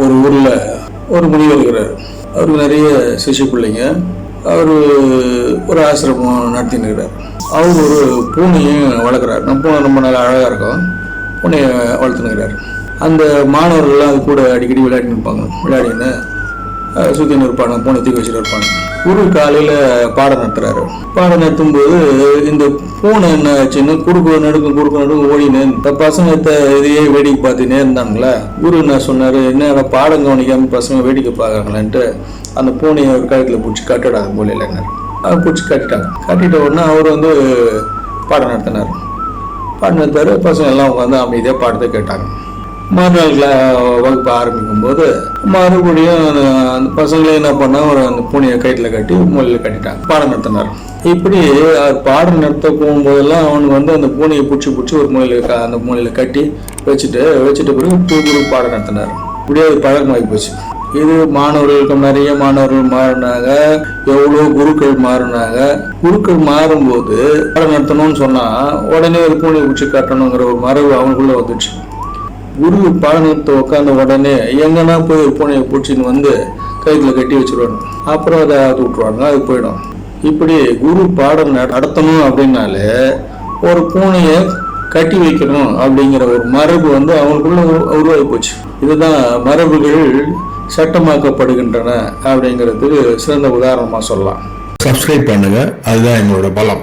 ஒரு ஊரில் ஒரு முனிவர் இருக்கிறார். அவருக்கு நிறைய சிசு பிள்ளைங்க. அவர் ஒரு ஆசிரமம் நடத்தின்னு இருக்கிறார். அவர் ஒரு பூனையும் வளர்க்குறார். நம்ம பூனை ரொம்ப நல்லா அழகாக இருக்கும். பூனையை வளர்த்துனுக்கிறார். அந்த மாணவர்கள்லாம் அது கூட அடிக்கடி விளையாடின்னு இருப்பாங்க. விளையாடின்னு சுற்றின்னு இருப்பாங்க, பூனை தூக்கி வச்சுட்டு இருப்பாங்க. குரு காலையில் பாடம் நடத்துகிறாரு. பாடம் நடத்தும்போது இந்த பூனை என்ன ஆச்சுன்னு குறுக்கு நடுக்கும் ஓடினு இப்போ பசங்க இதையே வேடிக்கை பார்த்துனே இருந்தாங்களா. குரு என்ன சொன்னார், என்ன பாடம் கவனிக்காம பசங்க வேடிக்கை பார்க்குறாங்களான்ட்டு அந்த பூனையை ஒரு கழுத்தில் பிடிச்சி கட்டிடாத போல இல்லைங்க. அவர் பிடிச்சி கட்டிட்டாங்க. கட்டிட்ட உடனே அவர் பாடம் நடத்தினார். பாடம் நடத்தாரு. பசங்க எல்லாம் உட்காந்து அமைதியாக பாடத்தை கேட்டாங்க. மறுநாள் வகுப்பு ஆரம்பிக்கும் போது மறுபடியும் அந்த பசங்களே என்ன பண்ணா அந்த பூனையை கயிற்றில் கட்டி மூலையில் கட்டிட்டாங்க. பாடம் நடத்தினார். இப்படி பாடம் நடத்த போகும்போதெல்லாம் அவனுக்கு அந்த பூனையை பிடிச்சி ஒரு அந்த மூலையில் கட்டி வச்சுட்டு பிறகு பாடம் நடத்தினார். இப்படியே அது பழக்கமாகி போச்சு. இது மாணவர்களுக்கு நிறைய மாணவர்கள் மாறினாங்க. எவ்வளோ குருக்கள் மாறினாங்க. குருக்கள் மாறும்போது பாடம் நடத்தணும்னு சொன்னா உடனே ஒரு பூனையை பிடிச்சி கட்டணுங்கிற ஒரு மரபு அவனுக்குள்ள வந்துச்சு. குரு பாடத்தை உட்காந்த உடனே எங்கன்னா போய் பூனையை பிடிச்சின்னு கயிற்றுல கட்டி வச்சிருவாங்க. அப்புறம் அதை விட்டுருவாங்க, அது போயிடும். இப்படி குரு பாடம் நடத்தணும் அப்படின்னாலே ஒரு பூனையை கட்டி வைக்கணும் அப்படிங்கிற ஒரு மரபு அவங்களுக்குள்ள உருவாகி போச்சு. இதுதான் மரபுகள் சட்டமாக்கப்படுகின்றன அப்படிங்கிறதுக்கு சிறந்த உதாரணமாக சொல்லலாம். சப்ஸ்கிரைப் பண்ணுங்க, அதுதான் எங்களோட பலம்.